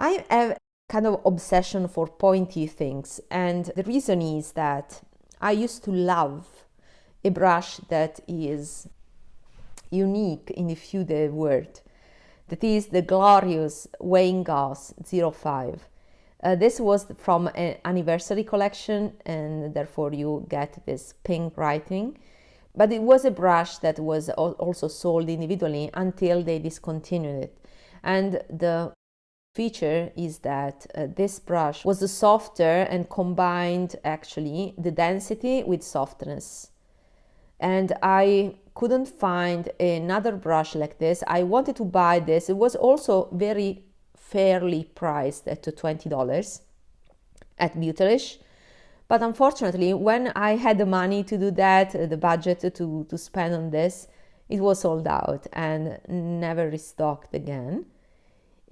I have kind of obsession for pointy things, and the reason is that I used to love a brush that is unique in the Fude world. That is the glorious Weighing Gauze 05. This was from an anniversary collection, and therefore you get this pink writing. But it was a brush that was also sold individually until they discontinued it. And the feature is that this brush was softer and combined actually the density with softness. And I couldn't find another brush like this. I wanted to buy this. It was also very fairly priced at $20 at Beautylish. But unfortunately, when I had the money to do that, the budget to spend on this, it was sold out and never restocked again.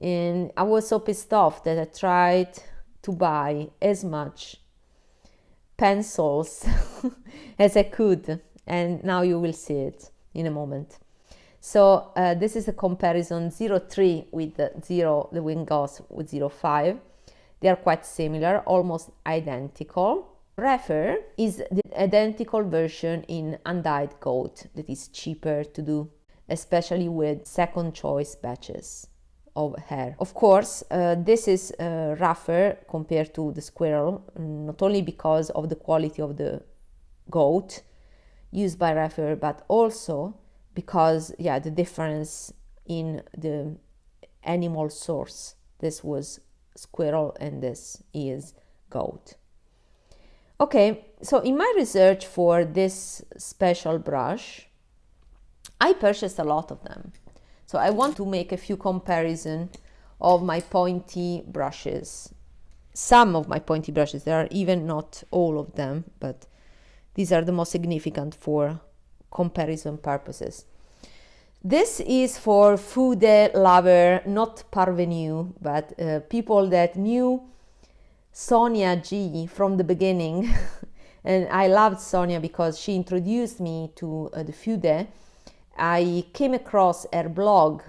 And I was so pissed off that I tried to buy as much pencils as I could. And now you will see it in a moment. So this is a comparison 03 with the Weighing Gauze with 05. They are quite similar, almost identical. Rephr is the identical version in undyed gold that is cheaper to do, especially with second choice batches of hair. Of course, this is rougher compared to the squirrel, not only because of the quality of the goat used by Rephr, but also because, the difference in the animal source. This was squirrel and this is goat. Okay, so in my research for this special brush, I purchased a lot of them. So I want to make a few comparisons of my pointy brushes. Some of my pointy brushes, there are even not all of them, but these are the most significant for comparison purposes. This is for Fude lover, not parvenu, but people that knew Sonia G from the beginning. And I loved Sonia because she introduced me to the Fude. I came across her blog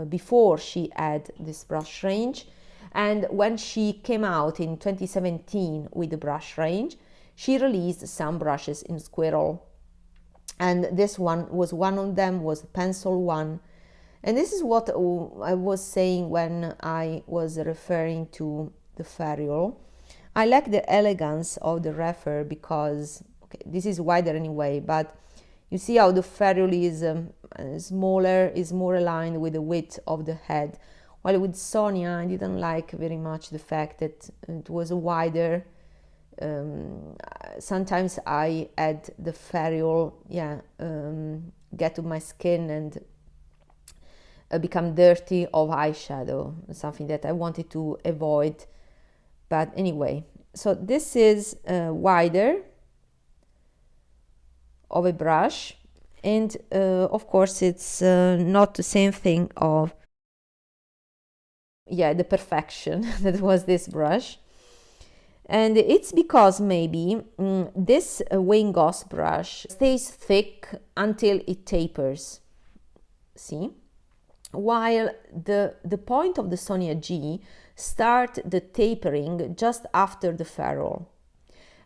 before she had this brush range. And when she came out in 2017 with the brush range, she released some brushes in squirrel. And this one was one of them, was the pencil one. And this is what I was saying when I was referring to the ferrule. I like the elegance of the Rephr because, this is wider anyway, but you see how the ferrule is smaller, is more aligned with the width of the head. While with Sonia, I didn't like very much the fact that it was wider. Sometimes I had the ferrule get to my skin and become dirty of eyeshadow, something that I wanted to avoid. But anyway, so this is wider of a brush, and of course it's not the same thing of the perfection that was this brush. And it's because maybe this Weighing Gauze brush stays thick until it tapers, see? While the point of the Sonia G start the tapering just after the ferrule.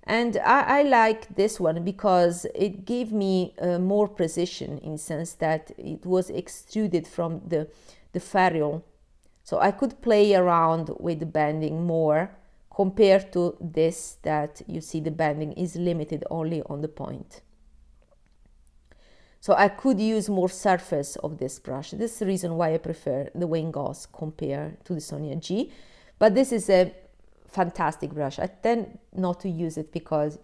And I like this one because it gave me more precision in the sense that it was extruded from the ferrule. So I could play around with the bending more compared to this that you see the bending is limited only on the point. So I could use more surface of this brush. This is the reason why I prefer the Weighing Gauze compared to the Sonia G. But this is a fantastic brush. I tend not to use it because,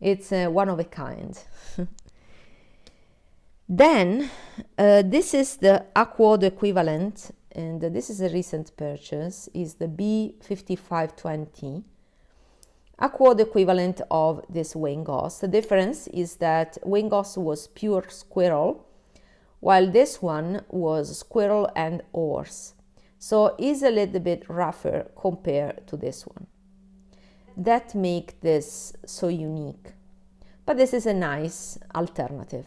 it's one of a kind. Then, this is the Hakuhodo equivalent, and this is a recent purchase, is the B5520. Hakuhodo equivalent of this Weighing Gauze. The difference is that Weighing Gauze was pure squirrel, while this one was squirrel and horse. So is a little bit rougher compared to this one. That makes this so unique. But this is a nice alternative.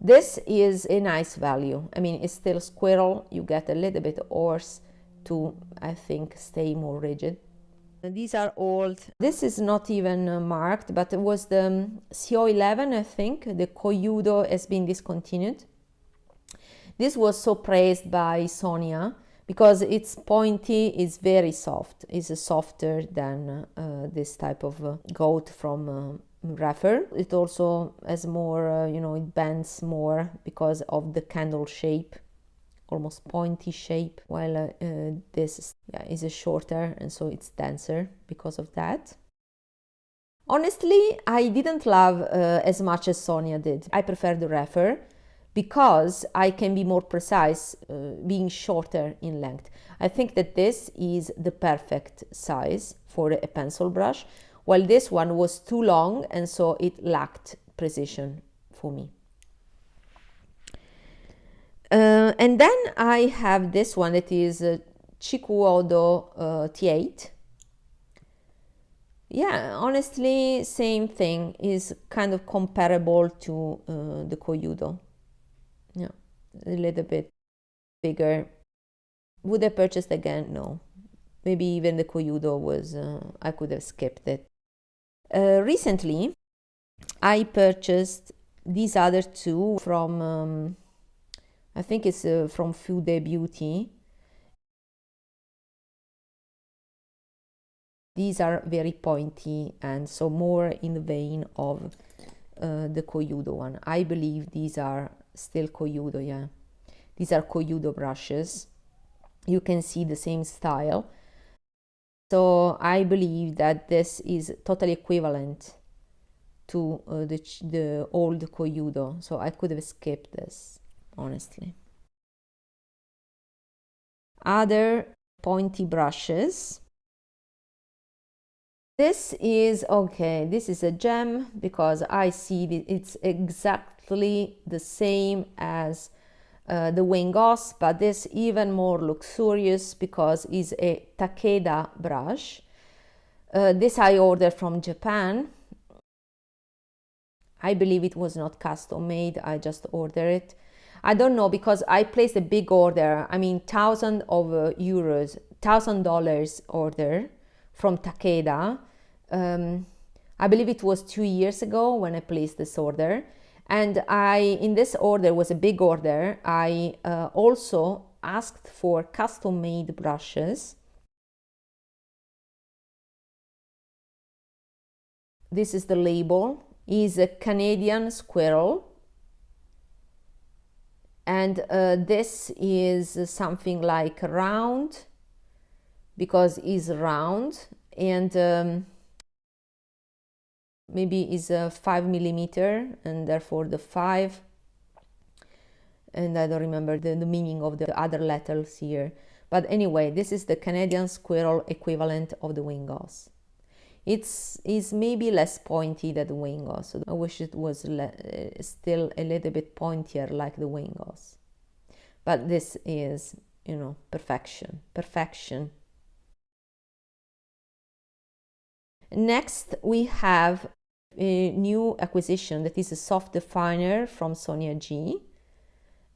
This is a nice value. I mean, it's still squirrel, you get a little bit horse, to, I think, stay more rigid. These are old. This is not even marked, but it was the CO11, I think. The Koyudo has been discontinued. This was so praised by Sonia because its pointy is very soft. It's softer than this type of goat from Rephr. It also has more, it bends more because of the candle shape, almost pointy shape, while this is a shorter, and so it's denser because of that. Honestly, I didn't love as much as Sonia did. I prefer the Rephr because I can be more precise, being shorter in length. I think that this is the perfect size for a pencil brush, while this one was too long, and so it lacked precision for me. And then I have this one that is Hakuhodo T8. Yeah, honestly, same thing, is kind of comparable to the Koyudo. Yeah, a little bit bigger. Would I purchase again? No. Maybe even the Koyudo was, I could have skipped it. Recently, I purchased these other two from, I think it's from Fude Beauty. These are very pointy and so more in the vein of the Koyudo one. I believe these are still Koyudo, yeah. These are Koyudo brushes. You can see the same style. So I believe that this is totally equivalent to the old Koyudo. So I could have skipped this, honestly. Other pointy brushes. This is okay. This is a gem because I see it's exactly the same as the Wingos, but this even more luxurious because it's a Takeda brush. This I ordered from Japan. I believe it was not custom made. I just ordered it. I don't know because I placed a big order. I mean, $1,000 order from Takeda. I believe it was 2 years ago when I placed this order. And in this order was a big order. I also asked for custom made brushes. This is the label. Is a Canadian squirrel. And this is something like round because it's round, and maybe is a 5 millimeter, and therefore the 5, and I don't remember the meaning of the other letters here, but anyway, this is the Canadian squirrel equivalent of the Wingos. It's maybe less pointy than the Wingos, so I wish it was still a little bit pointier like the Wingos, but this is, perfection. Next, we have a new acquisition that is a soft definer from Sonia G.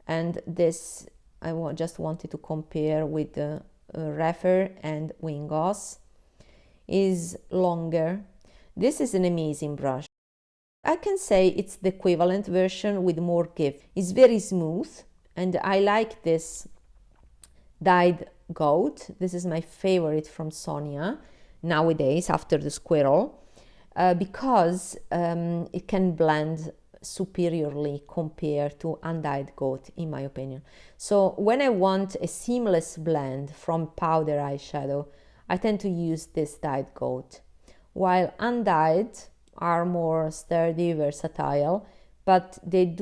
And this I just wanted to compare with the Rephr and Wingos. Is longer. This is an amazing brush. I can say it's the equivalent version with more give. It's very smooth, and I like this dyed goat. This is my favorite from Sonia nowadays after the squirrel, because it can blend superiorly compared to undyed goat, in my opinion. So when I want a seamless blend from powder eyeshadow, I tend to use this dyed goat, while undyed are more sturdy, versatile, but they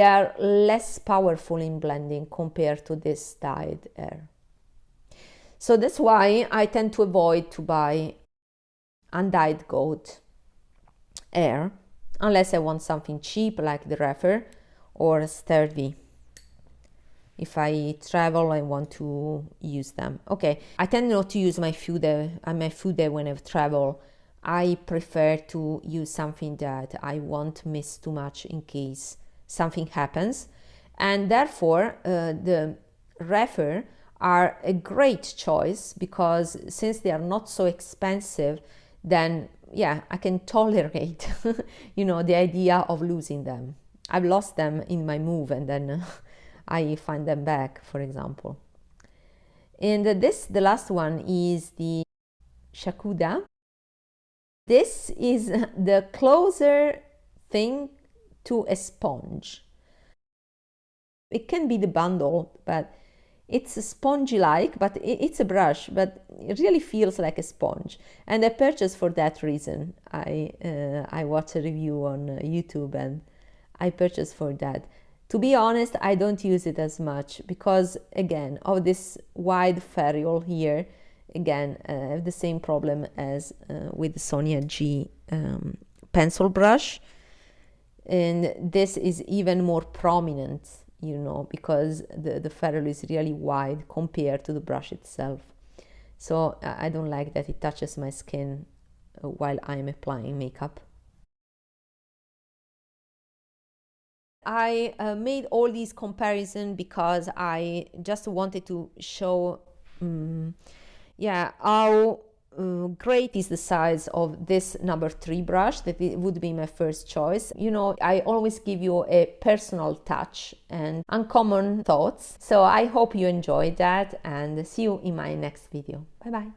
are less powerful in blending compared to this dyed air. So that's why I tend to avoid to buy undyed goat air, unless I want something cheap like the Rephr or sturdy. If I travel, I want to use them. Okay, I tend not to use my Fude when I travel. I prefer to use something that I won't miss too much in case something happens. And therefore, the Rephr are a great choice, because since they are not so expensive, then yeah, I can tolerate the idea of losing them. I've lost them in my move, and then I find them back, for example. And the last one is the Shaquda. This is the closer thing to a sponge. It can be the bundle, but it's spongy-like, but it's a brush, but it really feels like a sponge. And I purchased for that reason. I watched a review on YouTube, and I purchased for that. To be honest, I don't use it as much because, again, of this wide ferrule here. Again, I have the same problem as with the Sonia G pencil brush. And this is even more prominent, because the ferrule is really wide compared to the brush itself. So I don't like that it touches my skin while I'm applying makeup. I made all these comparisons because I just wanted to show how great is the size of this number 3 brush, that it would be my first choice. I always give you a personal touch and uncommon thoughts. So I hope you enjoyed that, and see you in my next video. Bye bye.